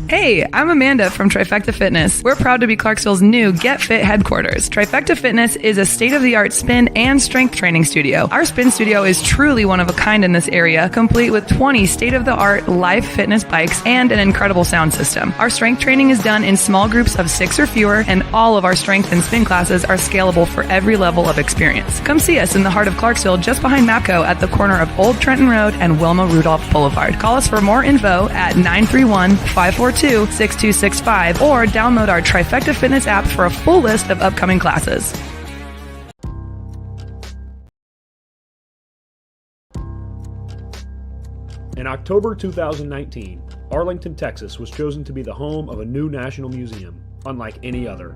Hey, I'm Amanda from Trifecta Fitness. We're proud to be Clarksville's new Get Fit headquarters. Trifecta Fitness is a state-of-the-art spin and strength training studio. Our spin studio is truly one of a kind in this area, complete with 20 state-of-the-art live fitness bikes and an incredible sound system. Our strength training is done in small groups of 6 or fewer, and all of our strength and spin classes are scalable for every level of experience. Come see us in the heart of Clarksville, just behind MAPCO at the corner of Old Trenton Road and Wilma Rudolph Boulevard. Call us for more info at 931-542-6265 or download our Trifecta Fitness app for a full list of upcoming classes. In October 2019, Arlington, Texas was chosen to be the home of a new national museum, unlike any other.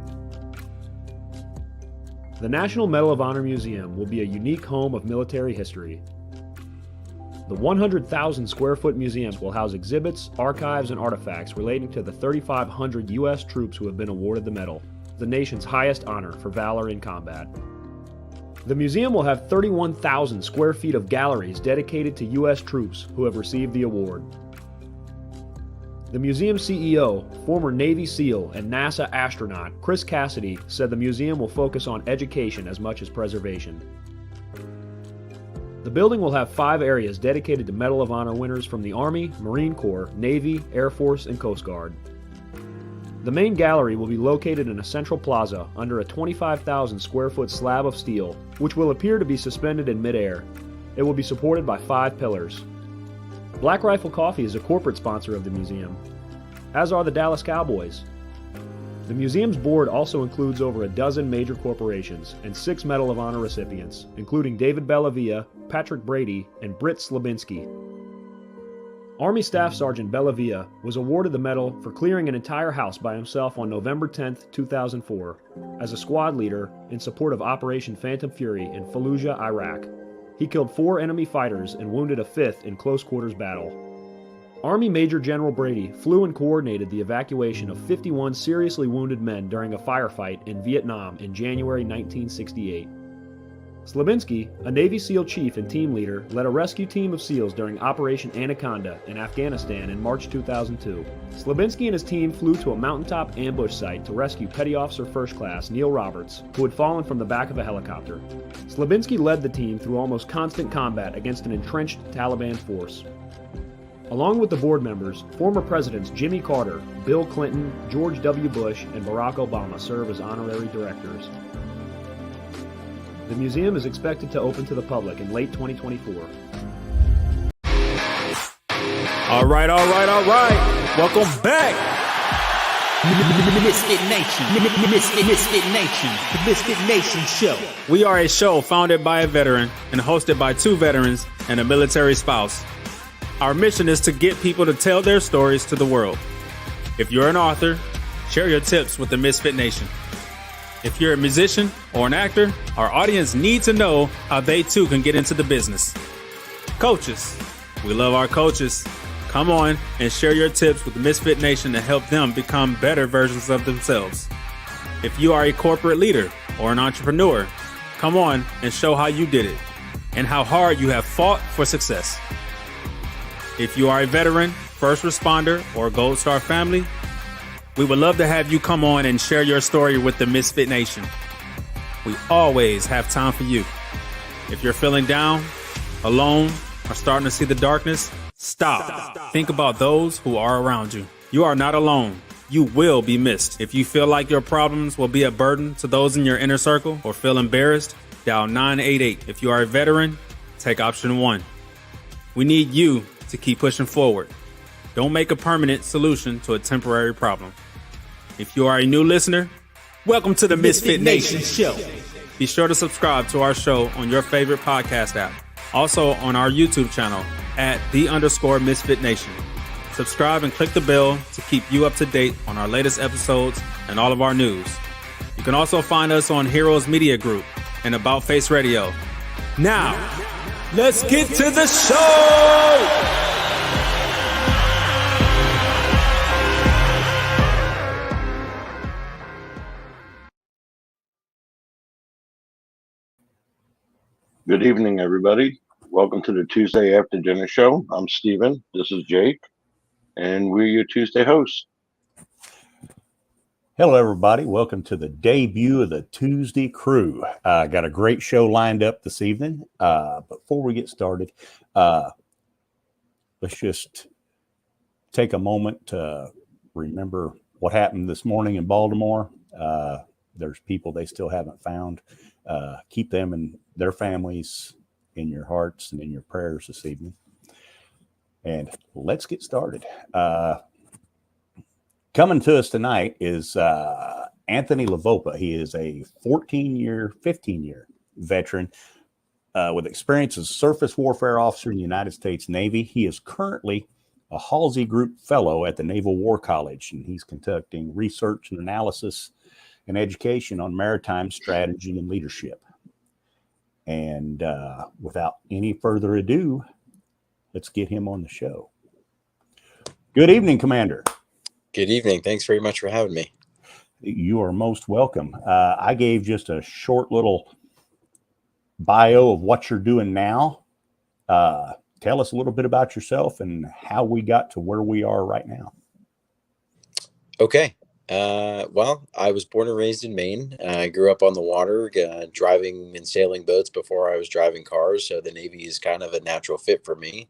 The National Medal of Honor Museum will be a unique home of military history. The 100,000 square foot museum will house exhibits, archives, and artifacts relating to the 3,500 U.S. troops who have been awarded the medal, the nation's highest honor for valor in combat. The museum will have 31,000 square feet of galleries dedicated to U.S. troops who have received the award. The museum CEO, former Navy SEAL and NASA astronaut Chris Cassidy, said the museum will focus on education as much as preservation. The building will have 5 areas dedicated to Medal of Honor winners from the Army, Marine Corps, Navy, Air Force, and Coast Guard. The main gallery will be located in a central plaza under a 25,000 square foot slab of steel, which will appear to be suspended in midair. It will be supported by 5 pillars. Black Rifle Coffee is a corporate sponsor of the museum, as are the Dallas Cowboys. The museum's board also includes over a dozen major corporations and 6 Medal of Honor recipients, including David Bellavia, Patrick Brady, and Britt Slabinski. Army Staff Sergeant Bellavia was awarded the medal for clearing an entire house by himself on November 10, 2004, as a squad leader in support of Operation Phantom Fury in Fallujah, Iraq. He killed 4 enemy fighters and wounded a 5th in close quarters battle. Army Major General Brady flew and coordinated the evacuation of 51 seriously wounded men during a firefight in Vietnam in January 1968. Slabinski, a Navy SEAL chief and team leader, led a rescue team of SEALs during Operation Anaconda in Afghanistan in March 2002. Slabinski and his team flew to a mountaintop ambush site to rescue Petty Officer First Class Neil Roberts, who had fallen from the back of a helicopter. Slabinski led the team through almost constant combat against an entrenched Taliban force. Along with the board members, former presidents Jimmy Carter, Bill Clinton, George W. Bush, and Barack Obama serve as honorary directors. The museum is expected to open to the public in late 2024. All right. Welcome back. Misfit Nation. The Misfit Nation Show. We are a show founded by a veteran and hosted by 2 veterans and a military spouse. Our mission is to get people to tell their stories to the world. If you're an author, share your tips with the Misfit Nation. If you're a musician or an actor, our audience needs to know how they too can get into the business. Coaches, we love our coaches. Come on and share your tips with the Misfit Nation to help them become better versions of themselves. If you are a corporate leader or an entrepreneur, come on and show how you did it and how hard you have fought for success. If you are a veteran, first responder, or Gold Star family, we would love to have you come on and share your story with the Misfit Nation. We always have time for you. If you're feeling down, alone, or starting to see the darkness, stop. Think about those who are around you. You are not alone. You will be missed. If you feel like your problems will be a burden to those in your inner circle or feel embarrassed, dial 988. If you are a veteran, take option 1. We need you to keep pushing forward. Don't make a permanent solution to a temporary problem. If you are a new listener, welcome to the Misfit Nation Show. Be sure to subscribe to our show on your favorite podcast app. Also on our YouTube channel at @the_Misfit Nation. Subscribe and click the bell to keep you up to date on our latest episodes and all of our news. You can also find us on Heroes Media Group and About Face Radio. Now, let's get to the show! Good evening, everybody. Welcome to the Tuesday After Dinner Show. I'm Steven. This is Jake, and we're your Tuesday hosts. Hello, everybody. Welcome to the debut of the Tuesday Crew. Got a great show lined up this evening. Before we get started, let's just take a moment to remember what happened this morning in Baltimore. There's people they still haven't found. Keep them and their families in your hearts and in your prayers this evening. And let's get started. Coming to us tonight is Anthony LaVopa. He is a 15-year veteran with experience as a surface warfare officer in the United States Navy. He is currently a Halsey Group Fellow at the Naval War College, and he's conducting research and analysis and education on maritime strategy and leadership. And without any further ado, let's get him on the show. Good evening, Commander. Good evening. Thanks very much for having me. You are most welcome. I gave just a short little bio of what you're doing now. Tell us a little bit about yourself and how we got to where we are right now. Okay. Well, I was born and raised in Maine. I grew up on the water, driving and sailing boats before I was driving cars. So the Navy is kind of a natural fit for me.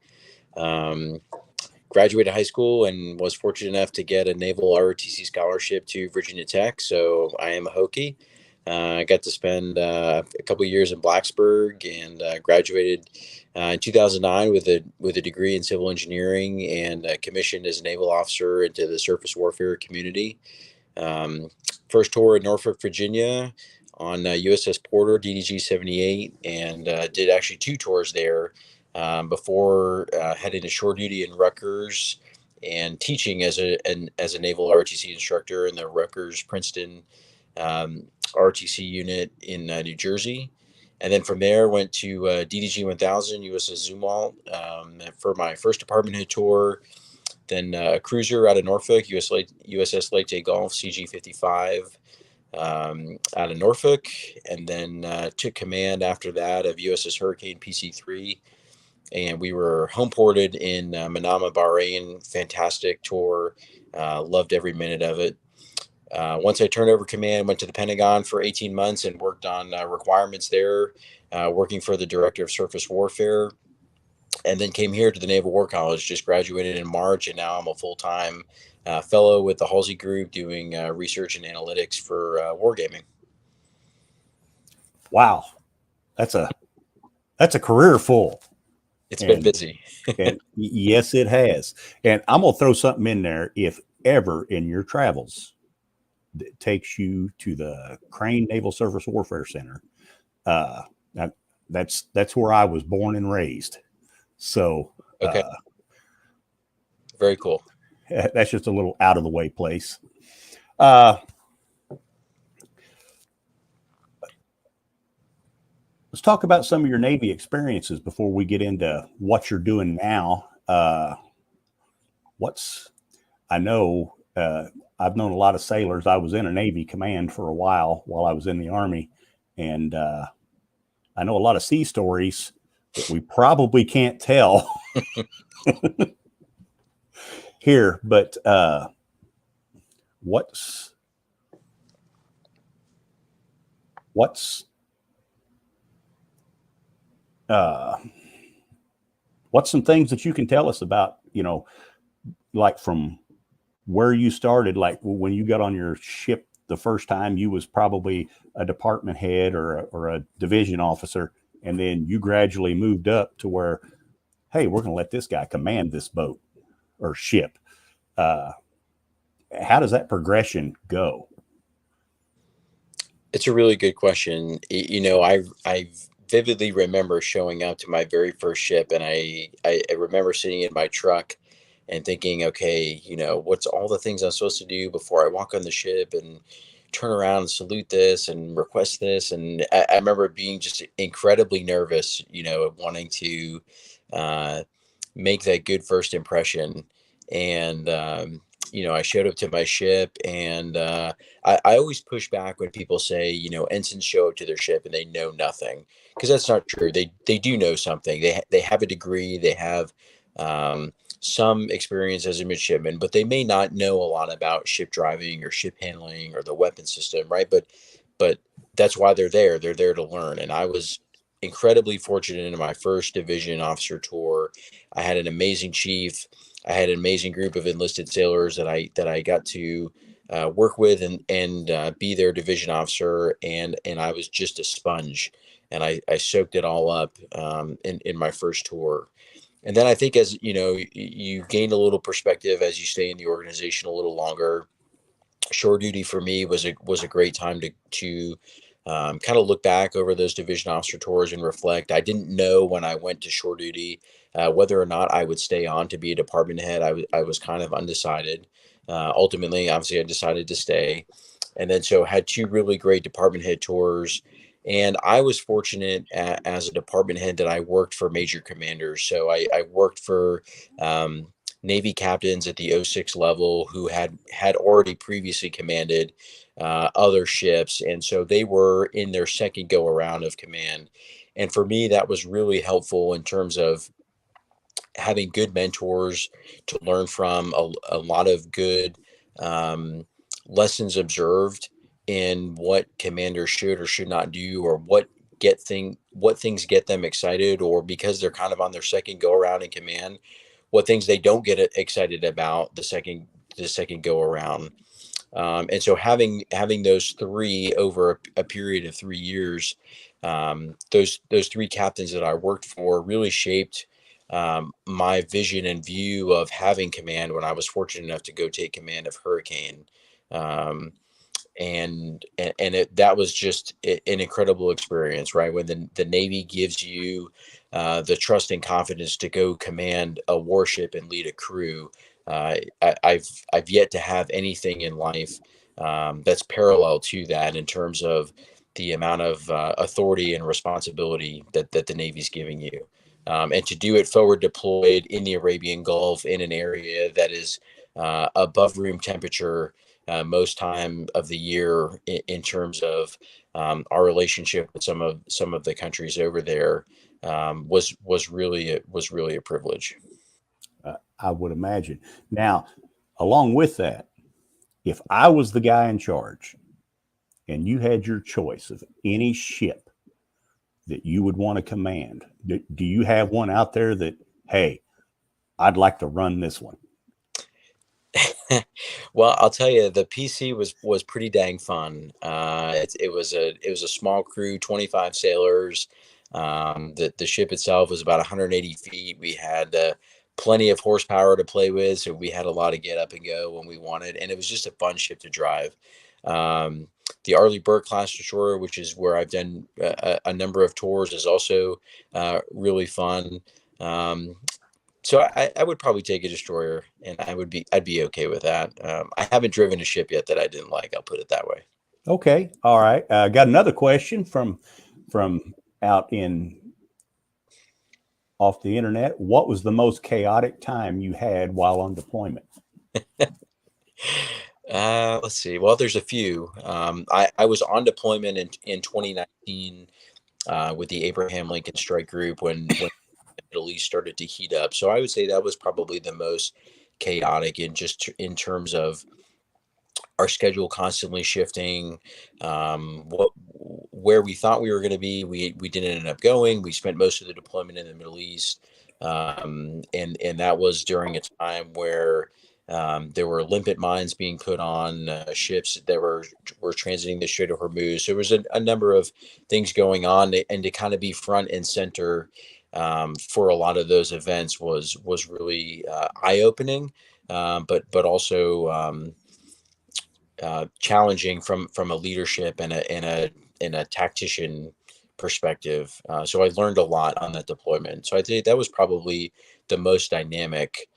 Graduated high school and was fortunate enough to get a Naval ROTC scholarship to Virginia Tech. So I am a Hokie. I got to spend a couple of years in Blacksburg and graduated in 2009 with a degree in civil engineering and commissioned as a naval officer into the surface warfare community. First tour in Norfolk, Virginia on USS Porter, DDG 78, and did actually 2 tours there before heading to shore duty in Rutgers and teaching as a naval ROTC instructor in the Rutgers Princeton ROTC unit in New Jersey. And then from there went to DDG 1000 USS Zumwalt for my first department head tour. Then a cruiser out of Norfolk, USS Lake J. Gulf, CG 55 out of Norfolk. And then took command after that of USS Hurricane PC-3. And we were home ported in Manama, Bahrain. Fantastic tour. Loved every minute of it. Once I turned over command, went to the Pentagon for 18 months and worked on requirements there, working for the Director of Surface Warfare. And then came here to the Naval War College, just graduated in March, and now I'm a full-time fellow with the Halsey Group doing research and analytics for wargaming. Wow. That's a career full. It's been busy. And yes, it has. And I'm going to throw something in there. If ever in your travels that takes you to the Crane Naval Surface Warfare Center, that's where I was born and raised. So, okay. Very cool. That's just a little out of the way place. Let's talk about some of your Navy experiences before we get into what you're doing now. I've known a lot of sailors. I was in a Navy command for a while I was in the Army, and I know a lot of sea stories that we probably can't tell here, but what's some things that you can tell us about, like from where you started, like when you got on your ship the first time, you was probably a department head or a division officer, and then you gradually moved up to where, hey, we're going to let this guy command this boat or ship. How does that progression go? It's a really good question. I vividly remember showing up to my very first ship, and I remember sitting in my truck and thinking, okay, what's all the things I'm supposed to do before I walk on the ship and turn around and salute this and request this. And I remember being just incredibly nervous, wanting to make that good first impression. And I showed up to my ship, and I always push back when people say, ensigns show up to their ship and they know nothing, because that's not true. They do know something. They have a degree. They have um, some experience as a midshipman, but they may not know a lot about ship driving or ship handling or the weapon system, right? But that's why they're there. They're there to learn. And I was incredibly fortunate in my first division officer tour. I had an amazing chief. I had an amazing group of enlisted sailors that I got to work with and be their division officer, and I was just a sponge, and I soaked it all up in my first tour. And then I think, as you gain a little perspective as you stay in the organization a little longer. Shore duty for me was a great time to kind of look back over those division officer tours and reflect. I didn't know when I went to shore duty whether or not I would stay on to be a department head. I was kind of undecided. Ultimately, obviously, I decided to stay, and then so had two really great department head tours. And I was fortunate as a department head that I worked for major commanders. So I worked for Navy captains at the '06 level who had already previously commanded other ships, and so they were in their second go around of command. And for me, that was really helpful in terms of having good mentors to learn from, a lot of good um, lessons observed in what commanders should or should not do, or what things get them excited, or because they're kind of on their second go around in command, what things they don't get excited about the second go around. And so having those three over a period of 3 years, those three captains that I worked for really shaped my vision and view of having command when I was fortunate enough to go take command of Hurricane. Um, that was just an incredible experience, right? When the Navy gives you the trust and confidence to go command a warship and lead a crew. I've yet to have anything in life that's parallel to that in terms of the amount of authority and responsibility that the Navy's giving you. And to do it forward deployed in the Arabian Gulf, in an area that is above room temperature most time of the year, in terms of our relationship with some of the countries over there, was really a privilege. I would imagine. Now, along with that, if I was the guy in charge and you had your choice of any ship that you would want to command, do you have one out there that, hey, I'd like to run this one? Well, I'll tell you, the PC was pretty dang fun. It was a small crew, 25 sailors. The ship itself was about 180 feet. We had plenty of horsepower to play with, so we had a lot of get up and go when we wanted, and it was just a fun ship to drive. Um, the Arleigh Burke class destroyer, which is where I've done a number of tours, is also really fun. Um, so I would probably take a destroyer, and I'd be okay with that. I haven't driven a ship yet that I didn't like. I'll put it that way. Okay. All right. Got another question from out in off the internet. What was the most chaotic time you had while on deployment? Let's see. Well, there's a few. I was on deployment in 2019 with the Abraham Lincoln Strike Group when the Middle East started to heat up. So I would say that was probably the most chaotic, in terms of our schedule constantly shifting. Where we thought we were going to be, we didn't end up going. We spent most of the deployment in the Middle East, and that was during a time where there were limpet mines being put on ships that were transiting the Strait of Hormuz. So there was a number of things going on, and to kind of be front and center for a lot of those events was really eye opening, but also challenging from a leadership and a tactician perspective. So I learned a lot on that deployment. So I think that was probably the most dynamic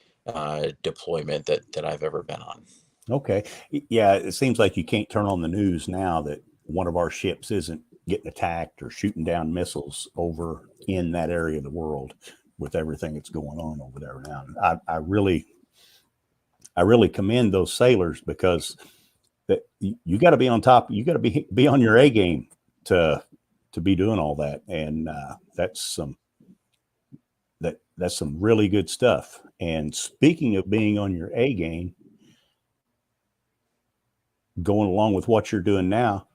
deployment that I've ever been on. Okay. Yeah, it seems like you can't turn on the news now that one of our ships isn't getting attacked or shooting down missiles over in that area of the world with everything that's going on over there now. I really I really commend those sailors, because that you got to be on top. You got to be on your A game to be doing all that. And that's some really good stuff. And speaking of being on your A game, going along with what you're doing now,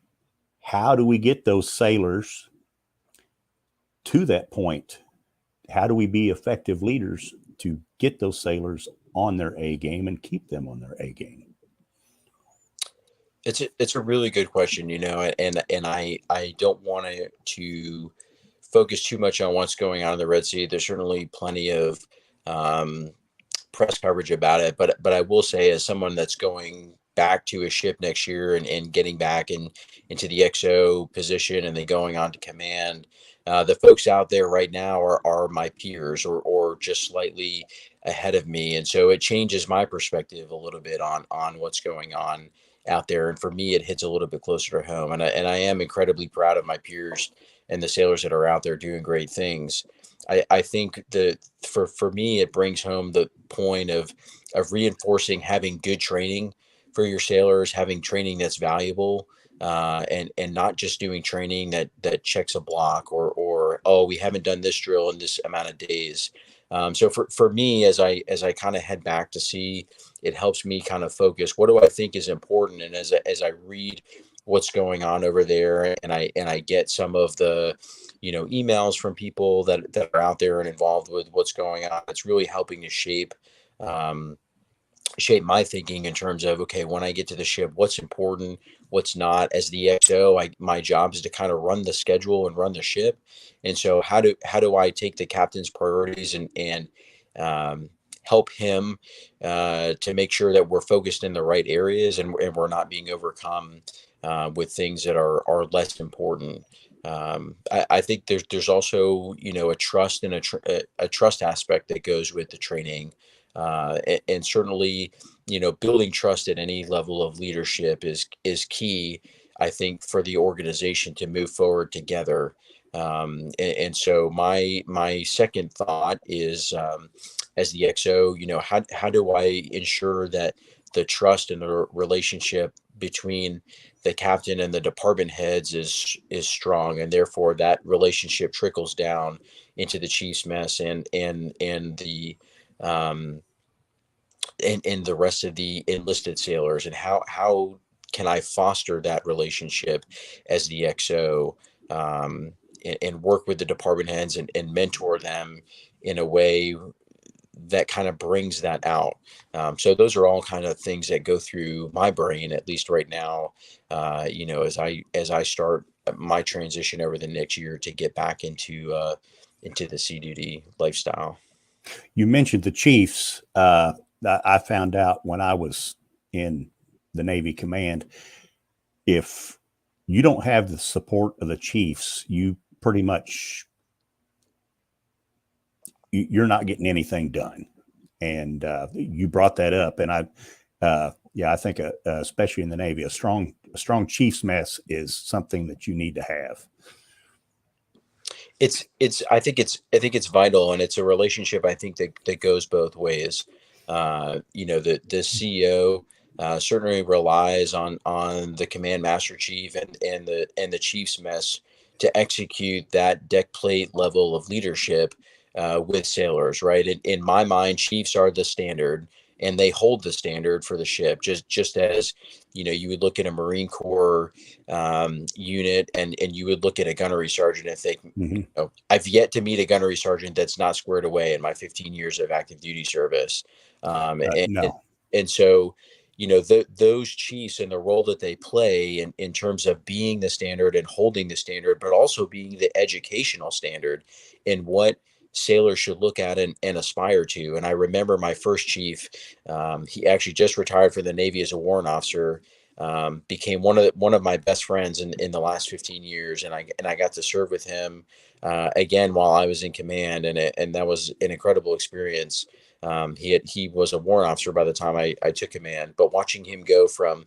how do we get those sailors to that point? How do we be effective leaders to get those sailors on their A game and keep them on their A game? It's a really good question, and I don't want to focus too much on what's going on in the Red Sea. There's certainly plenty of press coverage about it, but I will say, as someone that's going back to a ship next year and getting back into the XO position and then going on to command, the folks out there right now are my peers or just slightly ahead of me, and so it changes my perspective a little bit on what's going on out there. And for me, it hits a little bit closer to home. And I am incredibly proud of my peers and the sailors that are out there doing great things. I think that for me, it brings home the point of reinforcing having good training for your sailors, having training that's valuable, and not just doing training that checks a block or, oh, we haven't done this drill in this amount of days. So for me, as I kind of head back to sea, it helps me kind of focus. What do I think is important? And as I read what's going on over there, and I get some of the, emails from people that are out there and involved with what's going on, it's really helping to shape my thinking in terms of, okay, when I get to the ship, what's important, what's not. As the XO, my job is to kind of run the schedule and run the ship. And so how do I take the captain's priorities and help him to make sure that we're focused in the right areas and we're not being overcome with things that are less important. I think there's also, a trust and a trust aspect that goes with the training. And certainly, building trust at any level of leadership is key, I think, for the organization to move forward together. And so my second thought is, as the XO, how do I ensure that the trust and the relationship between the captain and the department heads is strong, and therefore that relationship trickles down into the chief's mess and the and the rest of the enlisted sailors, and how can I foster that relationship as the XO, and work with the department heads and mentor them in a way that kind of brings that out. So those are all kind of things that go through my brain, at least right now, as I start my transition over the next year to get back into the sea duty lifestyle. You mentioned the chiefs. I found out when I was in the Navy command, if you don't have the support of the chiefs, you pretty much, you're not getting anything done. And you brought that up. And I think especially in the Navy, a strong chiefs mess is something that you need to have. I think it's vital, and it's a relationship, I think, that goes both ways. The CEO certainly relies on the command master chief and the chief's mess to execute that deck plate level of leadership with sailors, right? In my mind, chiefs are the standard, and they hold the standard for the ship, just as you would look at a Marine Corps unit and you would look at a gunnery sergeant and think, Mm-hmm. I've yet to meet a gunnery sergeant that's not squared away in my 15 years of active duty service. No. And so, those chiefs and the role that they play in terms of being the standard and holding the standard, but also being the educational standard in what sailors should look at and aspire to. And I remember my first chief, he actually just retired from the Navy as a warrant officer, became one of my best friends in the last 15 years. And I got to serve with him again while I was in command. And that was an incredible experience. He was a warrant officer by the time I took command, but watching him go from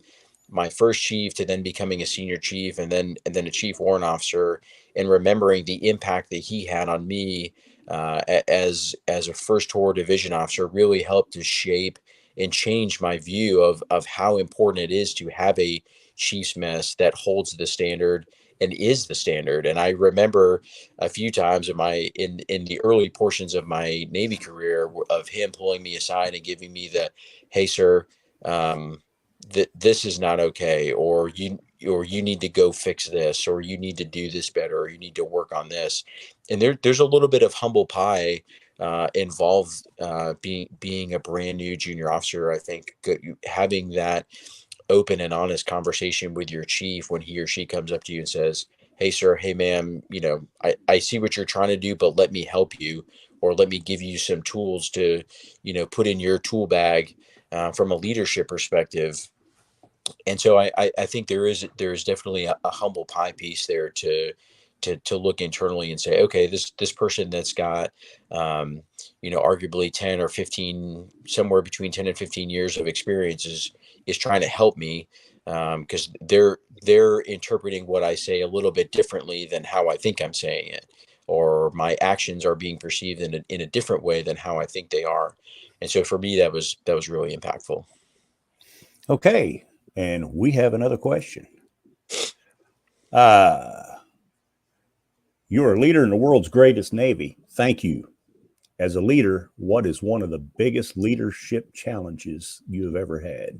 my first chief to then becoming a senior chief and then a chief warrant officer, and remembering the impact that he had on me as a first tour division officer really helped to shape change my view of how important it is to have a chief's mess that holds the standard and is the standard. And I remember a few times in the early portions of my Navy career of him pulling me aside and giving me the, hey, sir, this is not okay, or you need to go fix this, or you need to do this better, or you need to work on this. And there's a little bit of humble pie involved, being a brand new junior officer. I think having that open and honest conversation with your chief when he or she comes up to you and says, hey, sir, hey, ma'am, I see what you're trying to do, but let me help you, or let me give you some tools to, put in your tool bag from a leadership perspective. And so I think there is definitely a humble pie piece there to look internally and say, okay, this person that's got, arguably 10 or 15, somewhere between 10 and 15 years of experience is trying to help me, because they're interpreting what I say a little bit differently than how I think I'm saying it, or my actions are being perceived in a different way than how I think they are. And so for me, that was really impactful. Okay. And we have another question. You're a leader in the world's greatest Navy. Thank you. As a leader, what is one of the biggest leadership challenges you have ever had?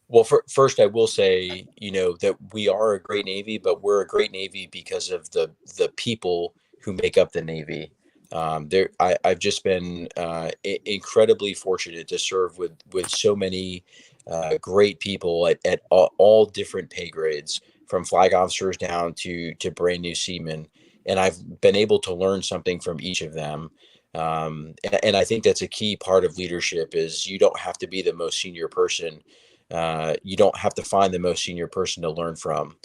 Well, first, I will say, that we are a great Navy, but we're a great Navy because of the people who make up the Navy. I've just been incredibly fortunate to serve with so many great people at all different pay grades, from flag officers down to brand new seamen, and I've been able to learn something from each of them. And I think that's a key part of leadership is you don't have to be the most senior person. You don't have to find the most senior person to learn from.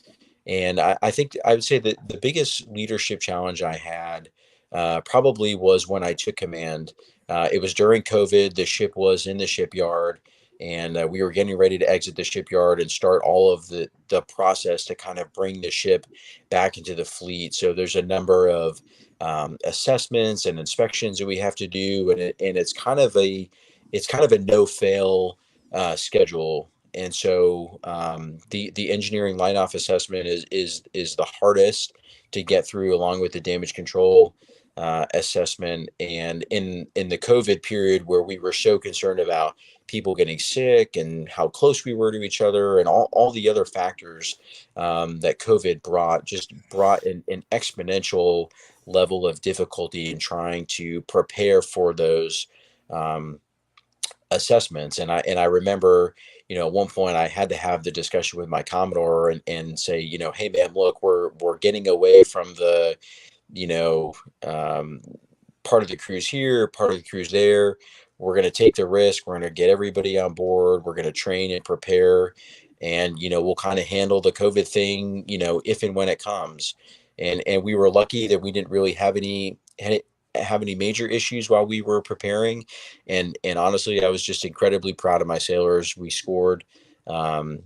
And I think I would say that the biggest leadership challenge I had probably was when I took command. It was during COVID. The ship was in the shipyard, and we were getting ready to exit the shipyard and start all of the process to kind of bring the ship back into the fleet. So there's a number of assessments and inspections that we have to do, and it's kind of a no fail schedule. And so the engineering line off assessment is the hardest to get through, along with the damage control assessment. And in the COVID period, where we were so concerned about people getting sick and how close we were to each other and all the other factors that COVID brought an exponential level of difficulty in trying to prepare for those assessments. And I remember, at one point I had to have the discussion with my Commodore and say, hey man, look, we're getting away from the, part of the crews here, part of the crews there. We're going to take the risk. We're going to get everybody on board. We're going to train and prepare, and, we'll kind of handle the COVID thing, if and when it comes. And we were lucky that we didn't really have any major issues while we were preparing. And honestly, I was just incredibly proud of my sailors. We scored a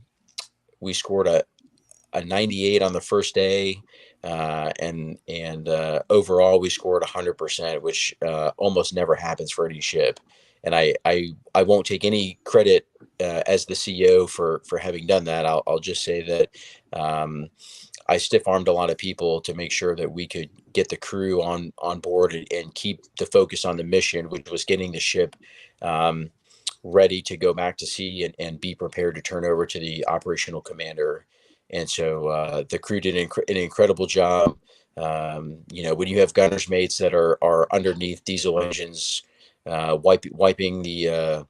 98 on the first day. And overall we scored 100%, which almost never happens for any ship. And I won't take any credit as the CEO for having done that. I'll just say that I stiff-armed a lot of people to make sure that we could get the crew on board and keep the focus on the mission, which was getting the ship ready to go back to sea and be prepared to turn over to the operational commander. And so the crew did an incredible job. When you have gunner's mates that are underneath diesel engines, wiping the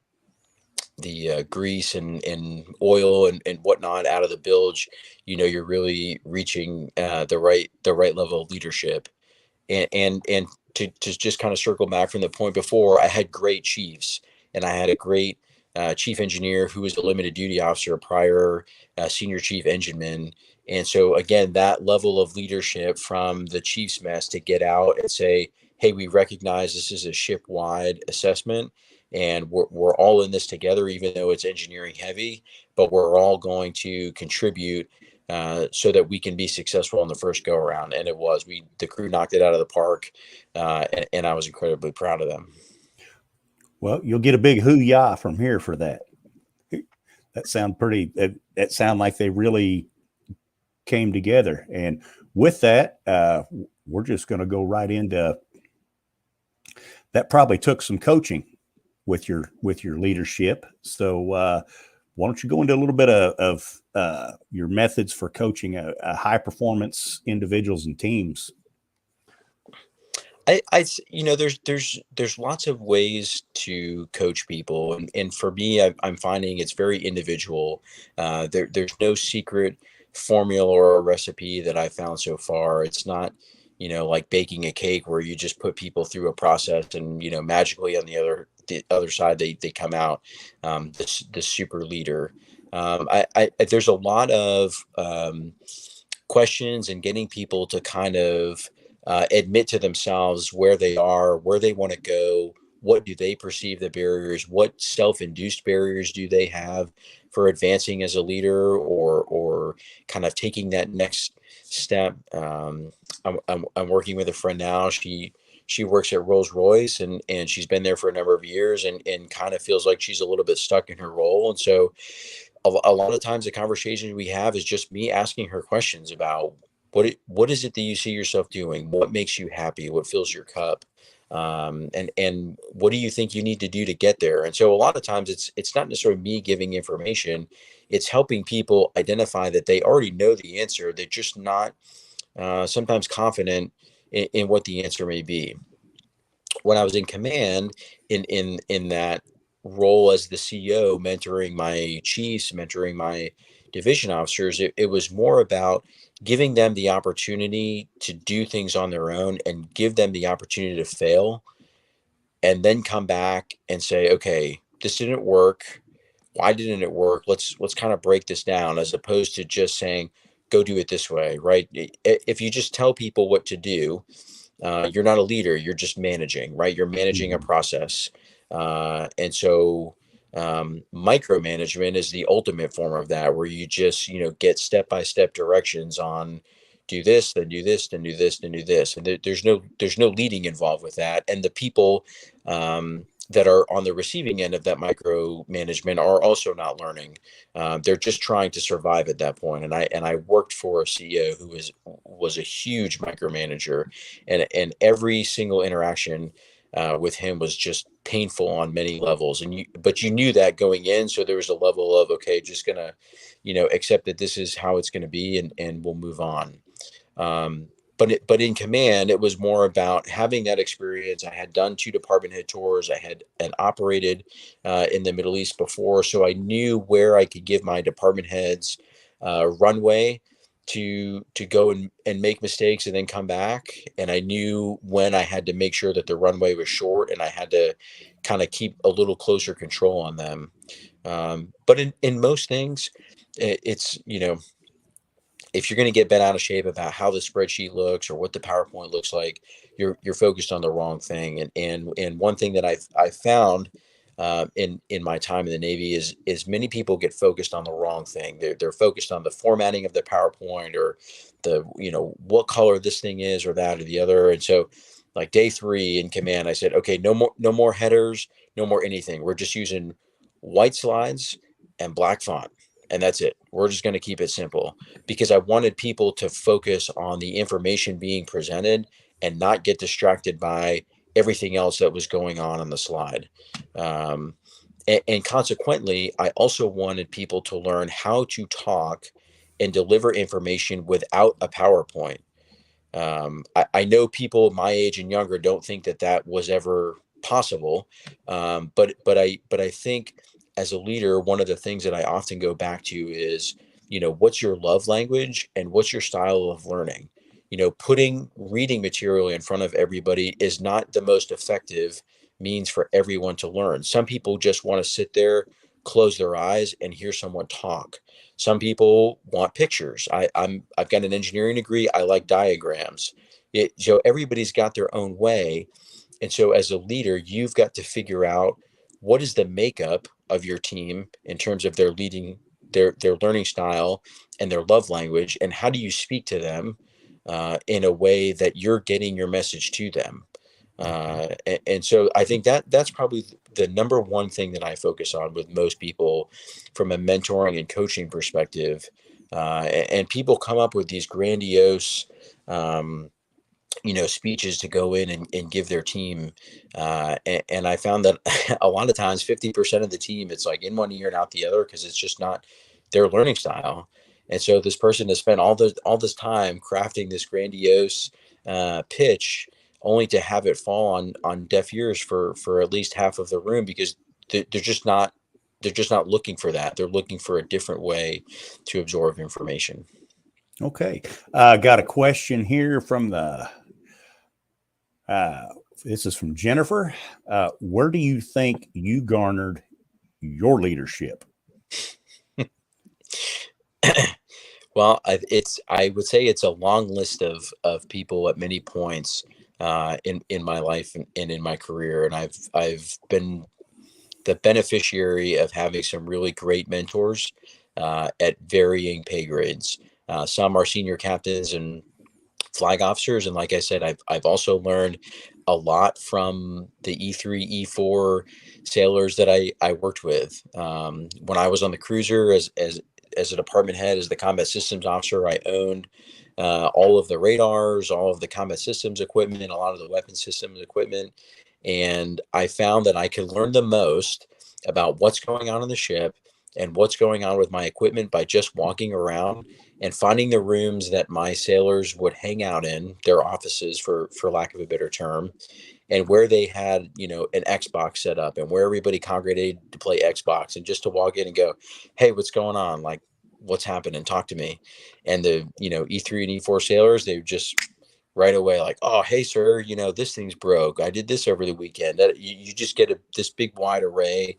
grease and oil and whatnot out of the bilge, you're really reaching the right level of leadership. And to just kind of circle back from the point before, I had great chiefs, and I had a great chief engineer who was a limited duty officer prior, senior chief engineman. And so again, that level of leadership from the chief's mess to get out and say, hey, we recognize this is a ship-wide assessment, and we're all in this together, even though it's engineering heavy, but we're all going to contribute so that we can be successful on the first go around. And it was, the crew knocked it out of the park, and I was incredibly proud of them. Well, you'll get a big hoo-yah from here for that. That sound pretty. That sound like they really came together. And with that, we're just going to go right into. That probably took some coaching with your leadership. So why don't you go into a little bit of your methods for coaching a high performance individuals and teams? There's lots of ways to coach people, and for me, I'm finding it's very individual. There's no secret formula or a recipe that I found so far. It's not, like baking a cake where you just put people through a process and, magically on the other side, they come out, the super leader. There's a lot of, questions and getting people to kind of, admit to themselves where they are, where they want to go, what do they perceive the barriers, what self-induced barriers do they have for advancing as a leader, or kind of taking that next step. I'm working with a friend now. She works at Rolls-Royce, and she's been there for a number of years, and kind of feels like she's a little bit stuck in her role. And so a lot of times the conversations we have is just me asking her questions about what is it that you see yourself doing? What makes you happy? What fills your cup? And what do you think you need to do to get there? And so a lot of times it's not necessarily me giving information. It's helping people identify that they already know the answer. They're just not sometimes confident in what the answer may be. When I was in command in that role as the CEO, mentoring my chiefs, mentoring my division officers, it was more about giving them the opportunity to do things on their own and give them the opportunity to fail, and then come back and say, okay, this didn't work. Why didn't it work? Let's kind of break this down, as opposed to just saying, go do it this way, right? If you just tell people what to do, you're not a leader, you're just managing, right? You're managing a process. And so micromanagement is the ultimate form of that, where you just, get step-by-step directions on do this, then do this, then do this, then do this. And there's no leading involved with that. And the people that are on the receiving end of that micromanagement are also not learning. They're just trying to survive at that point. And I worked for a CEO who was a huge micromanager, and every single interaction with him was just painful on many levels. But you knew that going in, so there was a level of, okay, just gonna, accept that this is how it's going to be, and we'll move on. But in command, it was more about having that experience. I had done 2 department head tours. I had operated in the Middle East before, so I knew where I could give my department heads runway to go and make mistakes and then come back. And I knew when I had to make sure that the runway was short, and I had to kind of keep a little closer control on them. But in most things, it's, if you're going to get bent out of shape about how the spreadsheet looks or what the PowerPoint looks like, you're focused on the wrong thing. And one thing that I found in my time in the Navy is many people get focused on the wrong thing. They're focused on the formatting of the PowerPoint, or the, what color this thing is, or that, or the other. And so, like day 3 in command, I said, okay, no more headers, no more anything. We're just using white slides and black font, and that's it. We're just going to keep it simple, because I wanted people to focus on the information being presented and not get distracted by everything else that was going on the slide. And consequently, I also wanted people to learn how to talk and deliver information without a PowerPoint. I know people my age and younger don't think that was ever possible. But I think as a leader, one of the things that I often go back to is, what's your love language and what's your style of learning? Putting reading material in front of everybody is not the most effective means for everyone to learn. Some people just want to sit there, close their eyes, and hear someone talk. Some people want pictures. I've got an engineering degree. I like diagrams. So everybody's got their own way. And so as a leader, you've got to figure out what is the makeup of your team in terms of their learning style and their love language, and how do you speak to them in a way that you're getting your message to them. And so I think that's probably the number one thing that I focus on with most people from a mentoring and coaching perspective, and people come up with these grandiose, speeches to go in and give their team. And I found that a lot of times 50% of the team, it's like in one ear and out the other, because it's just not their learning style. And so this person has spent all this time crafting this grandiose pitch, only to have it fall on deaf ears for at least half of the room, because they're just not looking for that. They're looking for a different way to absorb information. Okay. Got a question here from this is from Jennifer. Where do you think you garnered your leadership? Well, I would say it's a long list of people at many points in my life and in my career, and I've been the beneficiary of having some really great mentors at varying pay grades. Some are senior captains and flag officers, and like I said, I've also learned a lot from the E3, E4 sailors that I worked with. When I was on the cruiser as a department head, as the combat systems officer, I owned all of the radars, all of the combat systems equipment, and a lot of the weapon systems equipment. And I found that I could learn the most about what's going on in the ship and what's going on with my equipment by just walking around and finding the rooms that my sailors would hang out in, their offices for lack of a better term, and where they had, an Xbox set up and where everybody congregated to play Xbox, and just to walk in and go, hey, what's going on? Like, what's happening? Talk to me. And the, E3 and E4 sailors, they would just right away, like, oh, hey, sir, this thing's broke. I did this over the weekend. You just get this big wide array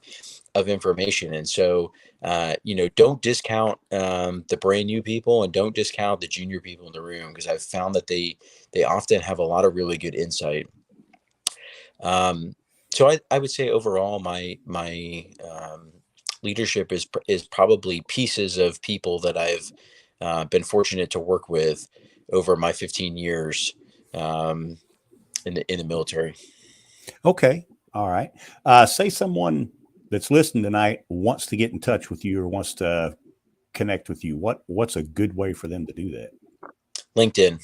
of information. And so, don't discount the brand new people, and don't discount the junior people in the room, because I've found that they often have a lot of really good insight. So I would say overall, my leadership is probably pieces of people that I've been fortunate to work with over my 15 years in the military. Okay. All right. Say someone that's listening tonight wants to get in touch with you or wants to connect with you. What's a good way for them to do that? LinkedIn.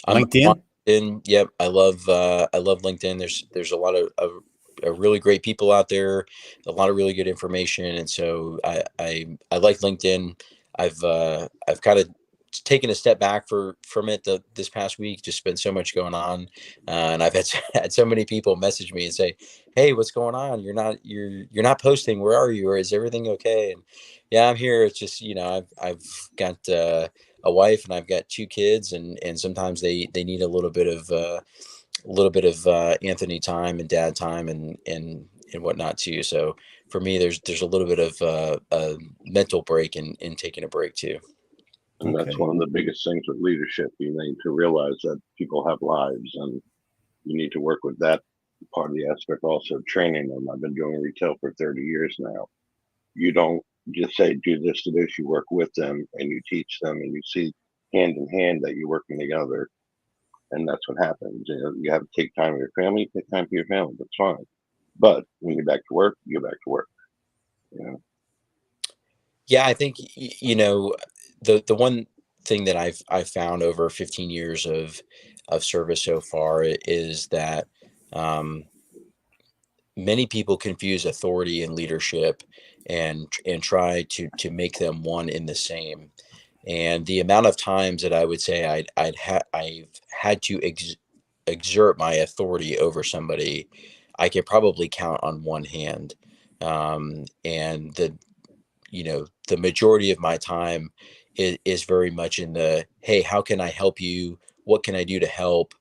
LinkedIn? Yep. I love LinkedIn. There's a lot of really great people out there, a lot of really good information. And so I like LinkedIn. I've kind of taken a step back from it this past week. Just been so much going on, and I've had so many people message me and say, "Hey, what's going on? You're not posting. Where are you? Or is everything okay?" And yeah, I'm here. It's just I've got a wife and I've got 2 kids, and sometimes they need a little bit of Anthony time and dad time and whatnot too. So for me, there's a little bit of a mental break in taking a break too. And that's one of the biggest things with leadership. You need to realize that people have lives, and you need to work with that part of the aspect. Also, training them. I've been doing retail for 30 years now. You don't just say, do this to this. You work with them and you teach them, and you see hand in hand that you're working together. And that's what happens. You have to take time with your family, take time for your family. That's fine. But when you're back to work, you're back to work. Yeah, I think, the one thing that I've found over 15 years of service so far is that many people confuse authority and leadership and try to make them one in the same. And the amount of times that I would say I've had to exert my authority over somebody, I could probably count on one hand. And the majority of my time is very much in the, hey, how can I help you? What can I do to help?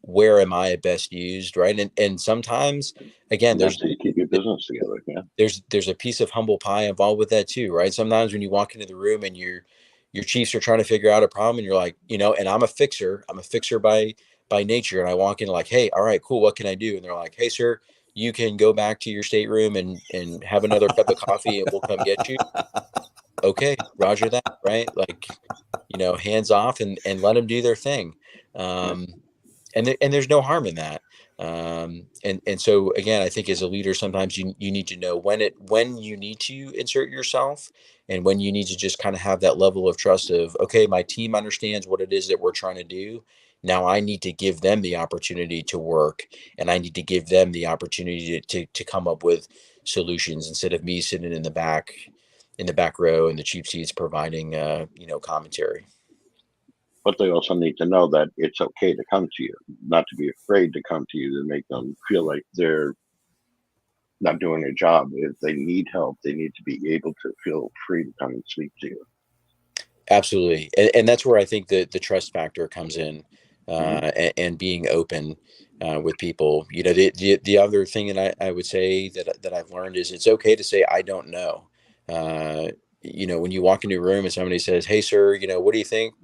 Where am I best used? Right. And sometimes, again, there's you keep your business together. Yeah. There's a piece of humble pie involved with that too. Right. Sometimes when you walk into the room and your chiefs are trying to figure out a problem, and you're like, and I'm a fixer by nature. And I walk in like, hey, all right, cool. What can I do? And they're like, hey, sir, you can go back to your stateroom and have another cup of coffee and we'll come get you. Okay, roger that, right? Like, hands off and let them do their thing. And there's no harm in that. And so again, I think as a leader, sometimes you need to know when you need to insert yourself, and when you need to just kind of have that level of trust of, okay, my team understands what it is that we're trying to do. Now I need to give them the opportunity to work, and I need to give them the opportunity to come up with solutions, instead of me sitting in the back row in the cheap seats providing commentary. But they also need to know that it's okay to come to you, not to be afraid to come to you, to make them feel like they're not doing their job. If they need help, they need to be able to feel free to come and speak to you. Absolutely. And that's where I think the trust factor comes in, Mhm. and being open with people. The other thing that I would say that I've learned is it's okay to say, I don't know. Uh, when you walk into a room and somebody says, hey, sir, what do you think?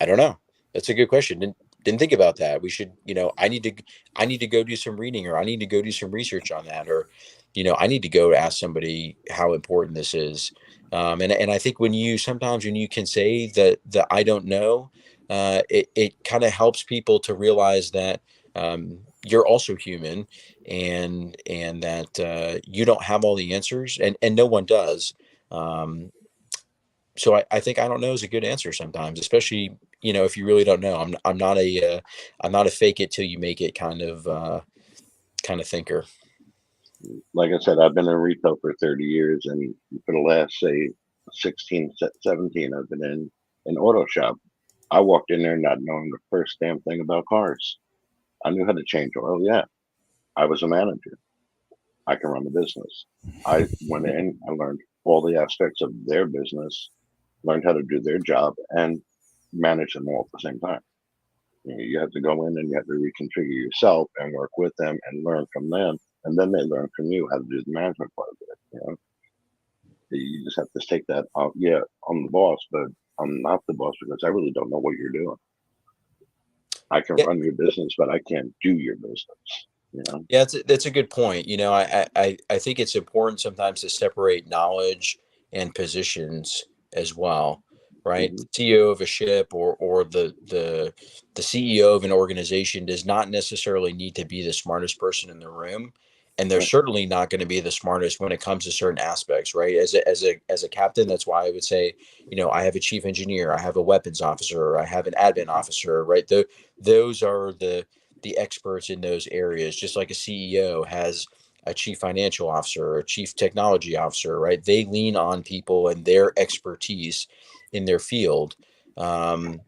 I don't know. That's a good question. Didn't think about that. We should, I need to go do some reading, or I need to go do some research on that, or, I need to go ask somebody how important this is. And I think sometimes when you can say that I don't know, it kind of helps people to realize that you're also human, and that you don't have all the answers, and no one does. Um, so I think I don't know is a good answer sometimes, especially if you really don't know. I'm not a fake it till you make it kind of thinker. Like I said, I've been in retail for 30 years, and for the last, say, 16, 17, I've been in an auto shop. I walked in there not knowing the first damn thing about cars. I knew how to change oil. Yeah, I was a manager. I can run the business. I went in, I learned all the aspects of their business, learned how to do their job, and manage them all at the same time. You have to go in and you have to reconfigure yourself and work with them and learn from them, and then they learn from you how to do the management part of it. You just have to take that. Yeah, I'm the boss, but I'm not the boss because I really don't know what you're doing. I can Yeah, run your business, but I can't do your business. yeah, that's a good point. I think it's important sometimes to separate knowledge and positions as well, right? Hmm. The CEO of a ship, or the CEO of an organization does not necessarily need to be the smartest person in the room, and they're Yeah, certainly not going to be the smartest when it comes to certain aspects, right? As a captain, that's why I would say, I have a chief engineer, I have a weapons officer, I have an admin officer, right? Those are the experts in those areas, just like a CEO has a chief financial officer or a chief technology officer, right? They lean on people and their expertise in their field. And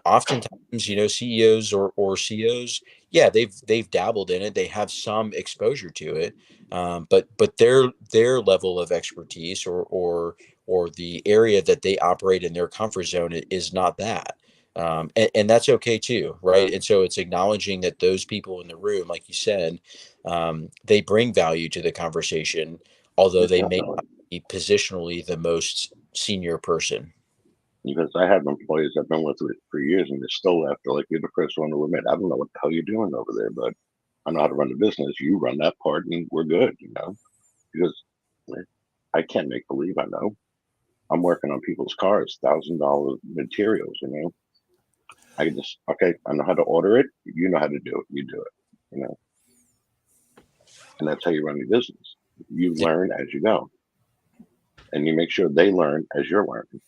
oftentimes, CEOs or COs, yeah, they've dabbled in it. They have some exposure to it. But their level of expertise, or the area that they operate in their comfort zone, is not that. And that's okay too, right? And so it's acknowledging that those people in the room, like you said, they bring value to the conversation, although they may definitely. not be positionally the most senior person. Because I have employees I've been with for years, and they're still after, like, you're the first one to admit, I don't know what the hell you're doing over there, but I know how to run the business. You run that part, and we're good. Because I can't make believe I know. I'm working on people's cars, $1,000 materials. I can just, okay, I know how to order it. You know how to do it. You do it. And that's how you run your business. You Yeah. learn as you go, and you make sure they learn as you're learning.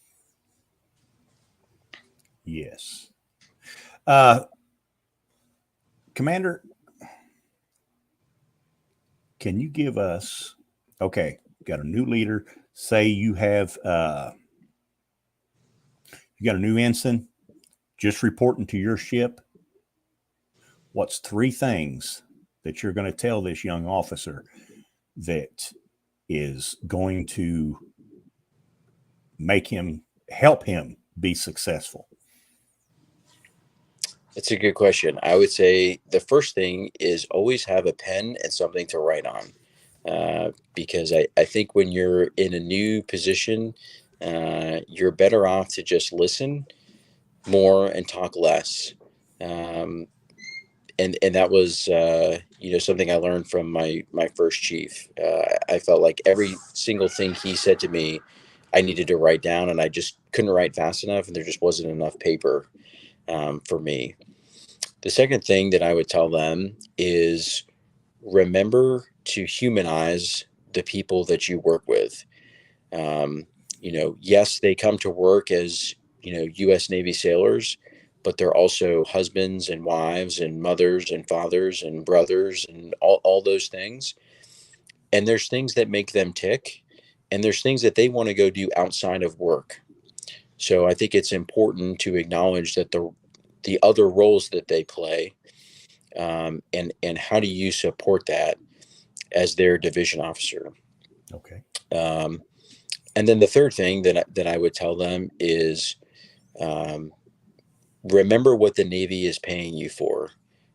Yes. Uh, Commander, can you give us, okay, got a new leader. Say you have, you got a new ensign just reporting to your ship. What's 3 things that you're going to tell this young officer that is going to help him be successful? It's a good question. I would say the first thing is always have a pen and something to write on. Because I think when you're in a new position, you're better off to just listen more and talk less. Um, and that was something I learned from my first chief. I felt like every single thing he said to me, I needed to write down, and I just couldn't write fast enough, and there just wasn't enough paper for me. The second thing that I would tell them is remember to humanize the people that you work with. Um, yes, they come to work as, U.S. Navy sailors, but they're also husbands and wives and mothers and fathers and brothers and all those things. And there's things that make them tick, and there's things that they want to go do outside of work. So I think it's important to acknowledge that the other roles that they play, and how do you support that as their division officer. Okay. Um, and then the third thing that I would tell them is, um, remember what the Navy is paying you for.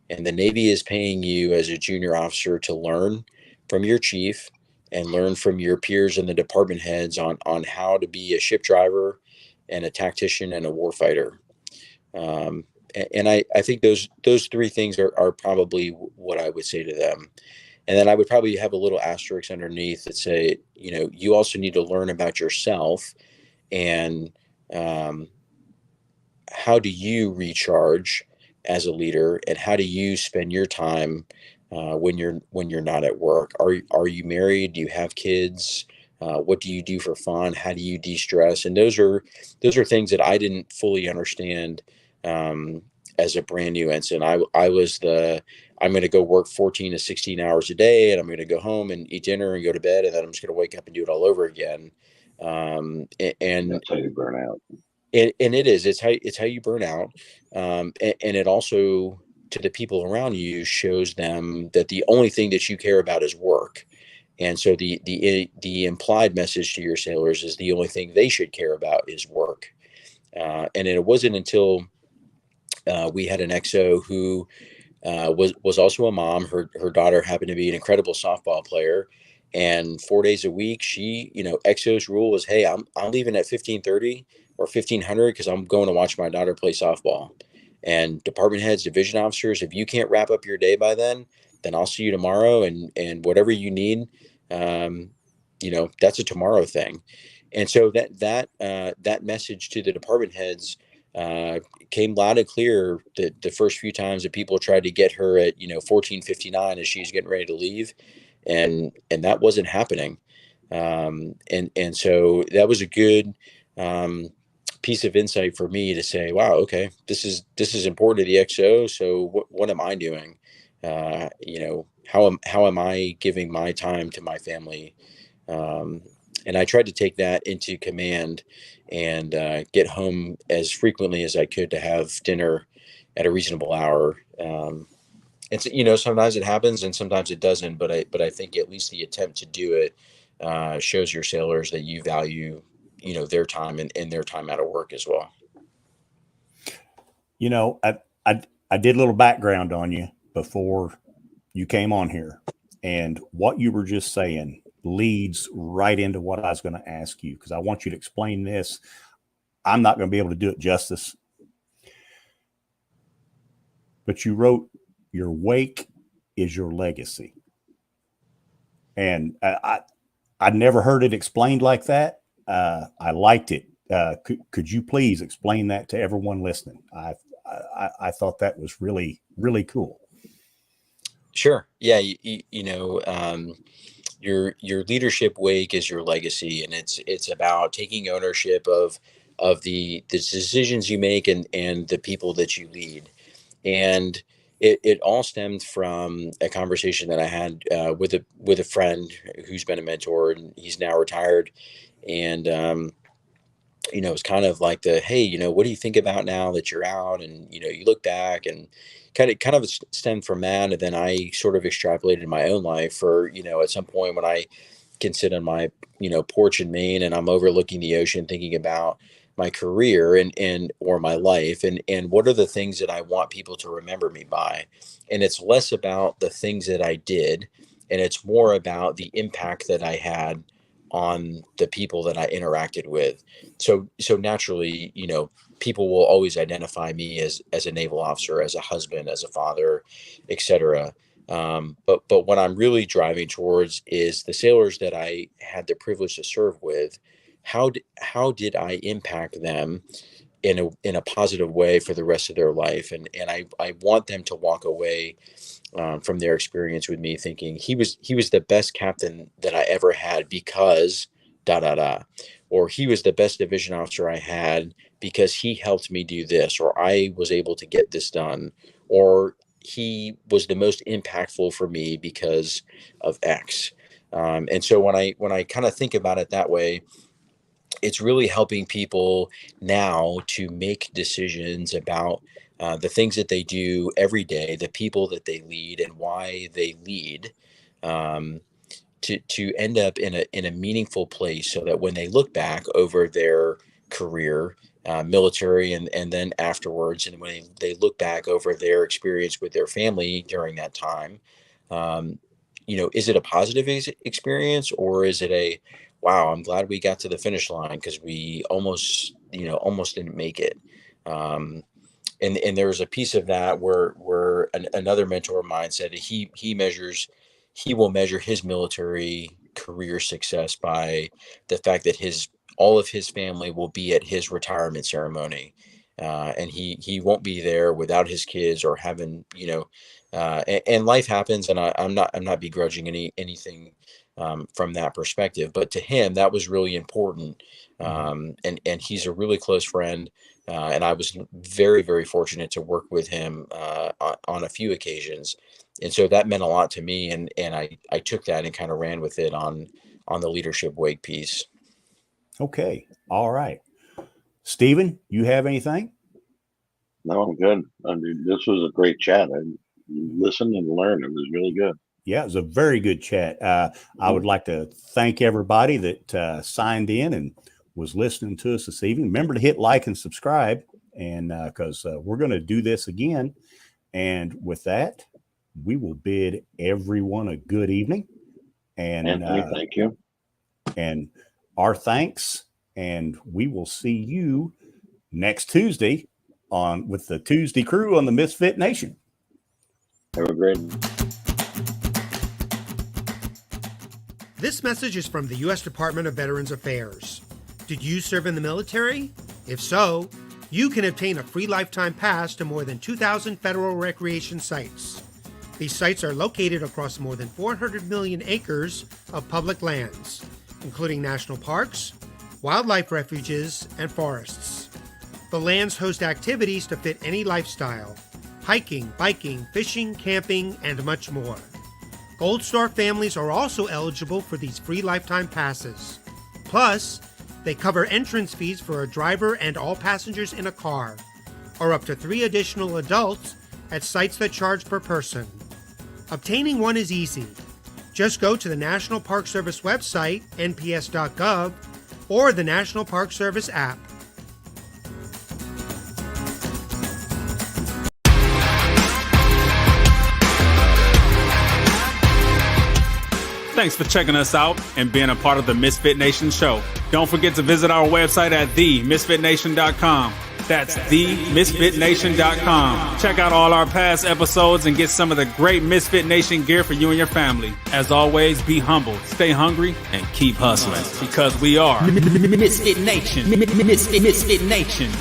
And the Navy is paying you as a junior officer to learn from your chief and learn from your peers and the department heads on how to be a ship driver and a tactician and a warfighter. Um, and I think those three things are probably what I would say to them. And then I would probably have a little asterisk underneath that say, you also need to learn about yourself and, um, how do you recharge as a leader, and how do you spend your time when you're not at work? Are you married? Do you have kids? What do you do for fun? How do you de-stress? And those are things that I didn't fully understand, as a brand new ensign. I was I'm going to go work 14 to 16 hours a day, and I'm going to go home and eat dinner and go to bed, and then I'm just going to wake up and do it all over again. And That's how you burn out. and it's how you burn out. And it also, to the people around you, shows them that the only thing that you care about is work. And so the implied message to your sailors is the only thing they should care about is work. And it wasn't until we had an XO who was also a mom. Her daughter happened to be an incredible softball player, and 4 days a week, she, XO's rule was, hey, I'm leaving at 15:30 or 1500 because I'm going to watch my daughter play softball. And department heads, division officers, if you can't wrap up your day by then I'll see you tomorrow, and whatever you need, um, that's a tomorrow thing. And so that message to the department heads uh, came loud and clear the first few times that people tried to get her at 14:59 as she's getting ready to leave, and that wasn't happening. And so that was a good, um, piece of insight for me to say, wow, okay, this is important to the XO. So what am I doing? How am I giving my time to my family? Um, and I tried to take that into command and get home as frequently as I could to have dinner at a reasonable hour. And so, sometimes it happens and sometimes it doesn't, but I think at least the attempt to do it shows your sailors that you value, their time and their time out of work as well. I did a little background on you before you came on here, and what you were just saying leads right into what I was going to ask you, because I want you to explain this. I'm not going to be able to do it justice, but you wrote your wake is your legacy. And I'd never heard it explained like that. I liked it. Could you please explain that to everyone listening? I thought that was really, really cool. Sure. Yeah. Your leadership wake is your legacy, and it's about taking ownership of the decisions you make and the people that you lead. And it all stemmed from a conversation that I had with a friend who's been a mentor, and he's now retired. And it's kind of like hey, what do you think about now that you're out? And you look back, and kind of stemmed from that. And then I sort of extrapolated my own life for, at some point when I can sit on my, porch in Maine, and I'm overlooking the ocean, thinking about my career and or my life, and what are the things that I want people to remember me by. And it's less about the things that I did, and it's more about the impact that I had on the people that I interacted with. So naturally, people will always identify me as a naval officer, as a husband, as a father, etc. But what I'm really driving towards is the sailors that I had the privilege to serve with. How did I impact them in a positive way for the rest of their life. And I want them to walk away from their experience with me thinking he was the best captain that I ever had because or he was the best division officer I had because he helped me do this, or I was able to get this done, or he was the most impactful for me because of X. And so when I kind of think about it that way, it's really helping people now to make decisions about the things that they do every day, the people that they lead, and why they lead, to end up in a meaningful place, so that when they look back over their career, military and then afterwards, and when they look back over their experience with their family during that time, is it a positive experience, or is it a, wow, I'm glad we got to the finish line because we almost didn't make it. And there was a piece of that where another mentor of mine said he will measure his military career success by the fact that all of his family will be at his retirement ceremony. And he won't be there without his kids or having, and life happens. And I'm not begrudging anything from that perspective, but to him, that was really important. And he's a really close friend. And I was very, very fortunate to work with him on a few occasions. And so that meant a lot to me. And I took that and kind of ran with it on the leadership wake piece. Okay. All right. Stephen, you have anything? No, I'm good. I mean, this was a great chat. I listened and learned. It was really good. Yeah, it was a very good chat. I would like to thank everybody that signed in and was listening to us this evening. Remember to hit like and subscribe, and because we're going to do this again. And with that, we will bid everyone a good evening. And Anthony, thank you. And our thanks. And we will see you next Tuesday with the Tuesday crew on the Misfit Nation. Have a great. This message is from the U.S. Department of Veterans Affairs. Did you serve in the military? If so, you can obtain a free lifetime pass to more than 2,000 federal recreation sites. These sites are located across more than 400 million acres of public lands, including national parks, wildlife refuges, and forests. The lands host activities to fit any lifestyle: hiking, biking, fishing, camping, and much more. Gold Star families are also eligible for these free lifetime passes. Plus, they cover entrance fees for a driver and all passengers in a car, or up to 3 additional adults at sites that charge per person. Obtaining one is easy. Just go to the National Park Service website, nps.gov, or the National Park Service app. Thanks for checking us out and being a part of the Misfit Nation show. Don't forget to visit our website at themisfitnation.com. That's themisfitnation.com. Check out all our past episodes and get some of the great Misfit Nation gear for you and your family. As always, be humble, stay hungry, and keep hustling, because we are Misfit Nation. Misfit Nation.